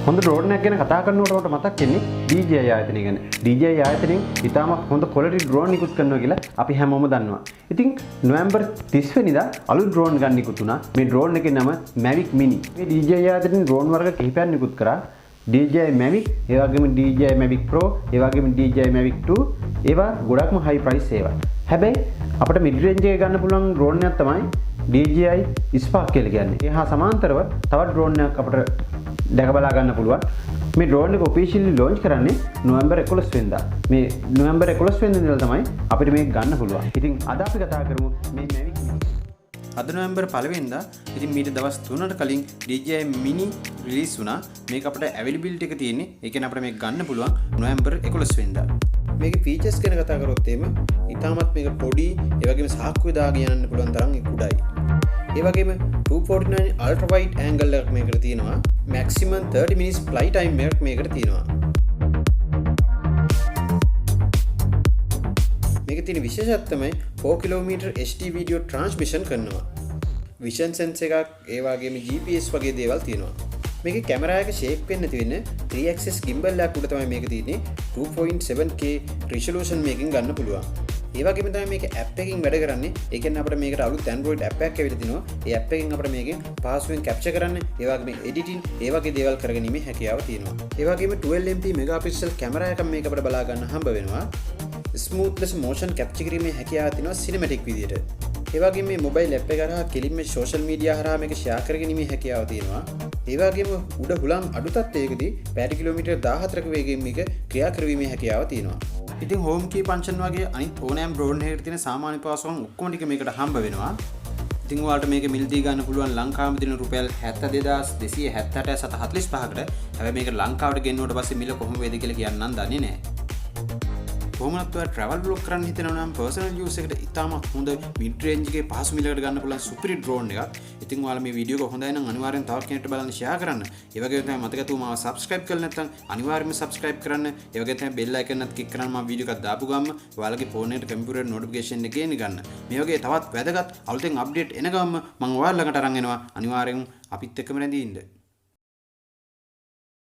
හොඳ ඩ්‍රෝන් එකක් ගැන කතා කරනකොට මතක් වෙන්නේ DJI ආයතනය ගැන. DJI ආයතනයෙන් ඉතාමත් හොඳ ක්වොලිටි ඩ්‍රෝන් නිකුත් කරනවා කියලා අපි හැමෝම දන්නවා. ඉතින් නොවැම්බර් 30 වෙනිදා අලුත් ඩ්‍රෝන් ගන්න නිකුත් වුණා. මේ ඩ්‍රෝන් එකේ නම Mavic Mini. මේ DJI ආයතනයෙන් ඩ්‍රෝන් වර්ග කිහිපයක් නිකුත් කරා. DJI Mavic, ඒ වගේම DJI Mavic Pro, ඒ වගේම DJI Mavic 2. ඒවා ගොඩක්ම high price ඒවා. හැබැයි අපිට mid range එකේ ගන්න පුළුවන් ඩ්‍රෝන් එකක් තමයි DJI Spark කියලා කියන්නේ. ඒ හා සමාන්තරව තවත් ඩ්‍රෝන් එකක් අපිට දැක බලා ගන්න පුළුවන්. මේ ඩ්‍රෝන් එක ඔෆිෂියලි ලොන්ච් කරන්නේ නොවැම්බර් 11 වෙනිදා. මේ නොවැම්බර් 11 වෙනිදා ඉඳලා තමයි අපිට මේක ගන්න පුළුවන්. ඉතින් අද අපි කතා කරමු මේ Mavic Mini. අද නොවැම්බර් 1 වෙනිදා ඉතින් මීට දවස් 3කට කලින් DJI Mini රිලීස් වුණා. මේක අපිට අවైలබිලිටි එක තියෙන්නේ. ඒ කියන්නේ අපිට මේක ගන්න පුළුවන් නොවැම්බර් 11 වෙනිදා. මේකේ ෆීචර්ස් ගැන කතා කරොත් එහෙම ඉතාමත් මේක පොඩි, ඒ වගේම සාක්කුවේ දාගෙන යන්න පුළුවන් තරම් කුඩායි. ඒ වගේම 249 ultra wide angle එකක් මේකට තියෙනවා. maximum 30 minutes flight time එකක් මේකට තියෙනවා. මේකේ තියෙන විශේෂත්වය තමයි 4 km HD video transmission කරනවා. vision sense එකක්, ඒ වගේම GPS වගේ දේවල් තියෙනවා. මේකේ කැමරා එක ෂේක් වෙන්නේ නැති වෙන 3 axis gimbal එකක් උඩ තමයි මේක තියෙන්නේ. 2.7K resolution මේකෙන් ගන්න පුළුවන්. ඒ වගේම තමයි මේක app එකකින් වැඩ කරන්නේ. ඒ කියන්නේ අපිට මේකට අලුත් Android app එකක් ඇවිල්ලා තිනවා. ඒ app එකෙන් අපිට මේකෙන් පහසුවෙන් capture කරන්න, ඒ වගේම editing, ඒ වගේ දේවල් කරගැනීමේ හැකියාව තියෙනවා. ඒ වගේම 12MP megapixel කැමරා එකක් මේක අපිට බලා ගන්න හම්බ වෙනවා. smoothless motion capture කිරීමේ හැකියාව තියෙනවා cinematic විදියට. ඒ වගේම මේ mobile app එක හරහා කෙලින්ම social media හරහා මේක share කරගැනීමේ හැකියාව තියෙනවා. ඒ වගේම උඩ හුලං අඩු තත්ත්වයකදී පැය කිලෝමීටර් 14ක වේගයෙන් මේක ක්‍රියා කරවීමේ හැකියාව තියෙනවා. ඉතින් හෝම් කී ෆන්ක්ෂන් වගේ අනිත් ඕනෑම ඩ්‍රෝන් එකකට තියෙන සාමාන්‍ය පාසුකම් ඔක්කොම ටික මේකට හම්බ වෙනවා. ඉතින් ඔයාලට මේක මිලදී ගන්න පුළුවන් ලංකාවෙම දින රුපියල් 72278 745කට. හැබැයි මේක ලංකාවට ගෙන්නුවට පස්සේ මිල කොහොම වේද කියලා කියන්න නම් දන්නේ නැහැ. කොහොමවත් ඔයා travel vlog කරන්න හිතනවා නම් personal use එකට ඉතාමත් හොඳ mid range එකේ පහසු මිලකට ගන්න පුළුවන් super drone එකක්. ඉතින් ඔයාලා මේ වීඩියෝ එක හොඳයි නම් අනිවාර්යෙන් තවත් කෙනෙක්ට බලන්න share කරන්න. ඒ වගේම තමයි මතක තුමා මාව subscribe කරලා නැත්නම් අනිවාර්යයෙන්ම subscribe කරන්න. ඒ වගේම තමයි bell icon එකත් click කරන්න මම වීඩියෝ එකක් දාපු ගමන් ඔයාලගේ phone එකට computer notification එක ගේන්න ගන්න. මේ වගේ තවත් වැදගත් අලුතෙන් update එන ගමන් මම ඔයාලා ළඟට අරන් එනවා. අනිවාර්යෙන් අපිත් එක්කම රැඳී ඉන්න.